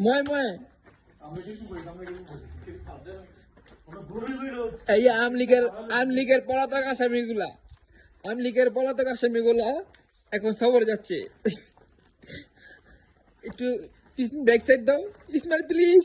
ময় ময় এই আমলিগের পলাতক আসামিগুলা এখন সবর যাচ্ছে। একটু ব্যাক সাইড দাও ইসমাইল প্লিজ।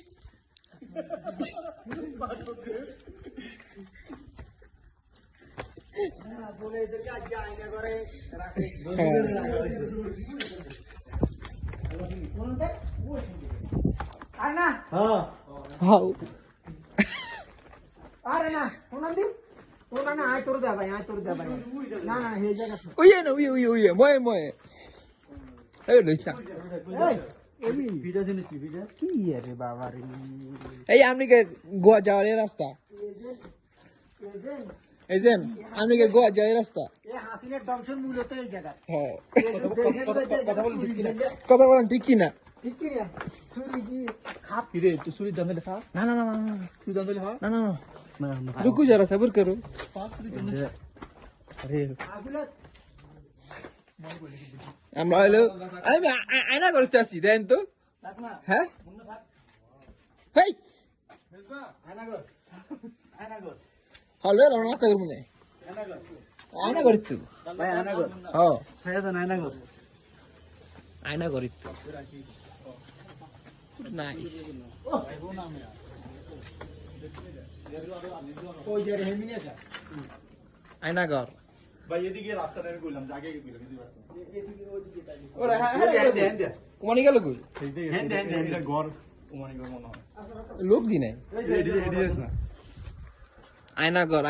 আরে না কোনদি তোরা না আয় তোর দে ভাই না না হে জায়গা উইয়ে ময় এই লইছা এই ভিডিও দিন কি রে বাবা রে এই আমলিগের গোয়া যাওয়ার রাস্তা এই যে আমলিগের গোয়া যাওয়ার রাস্তা এই হাসিনের দংশন মূলত এই জায়গা। হ্যাঁ কথা বলেন ঠিক কি না? ঠিক কি না চুরি কি খাপ কিরে তুই চুরির দাম দেখা না না না না তুই দাম দিলে না না रुको जरा सब्र करो। अरे আমরা হলো আমি আয়না করতে আসছি দেন তো। হ্যাঁ হেই হলো আমরা নাস্তা করবো না আয়না করি তো ভাই আনা গো হ্যাঁ হ্যাঁ জান আনা গো আয়না করি তো নাইস ওই যে হেমিনে আছে আয়না ঘর ভাই এদিকে রাস্তা আমি কইলাম আগে কইলাম এদিকে ওদিকে তাই ওরে হ্যাঁ হ্যাঁ কোনি গেল কই হ্যাঁ এটা ঘর ওমানি ঘর মনে হয় লোক দি নাই এদিকে না আয়না ঘর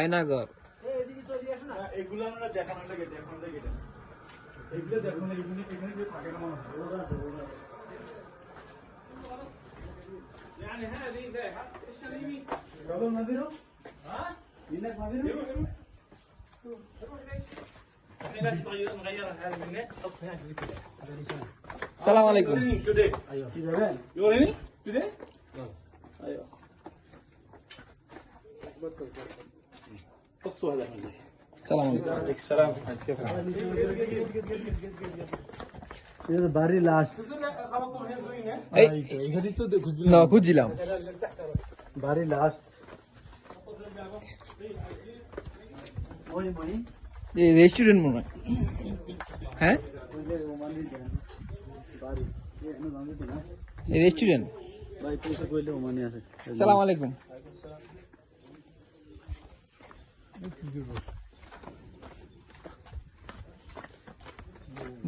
এদিকে চলে আসো না এগুলো আমরা দেখানো লাগে এগুলো দেখো না এখানে কেউ থাকে না মনে হয় يعني هذه ذا السليمي ربنا نذيره ها ينك نذيره احنا نغير هذا من هناك السلام عليكم today ايوه you want any today ايوه قصوا هذا من السلام عليكم عليك السلام كيف ये तो बारी लास्ट এই না খুঁজছিলাম बारी लास्ट ওই মই এই রেস্টুরেন্ট মনে হয়। হ্যাঁ বারি এনে দাম দিতে না এই রেস্টুরেন্ট। ভাই পয়সা কইলে ওমানি আছে সালাম আলাইকুম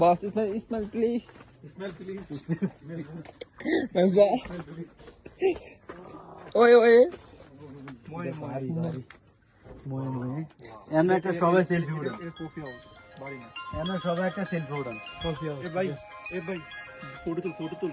boss Ismail please smell please মেজবা ওয়ে মই এনে একটা সবাই সেলফি উঠান কফি হাউস বাড়ি না এনে সবাই একটা সেলফি উঠান কফি হাউস এ ভাই ফটো তুল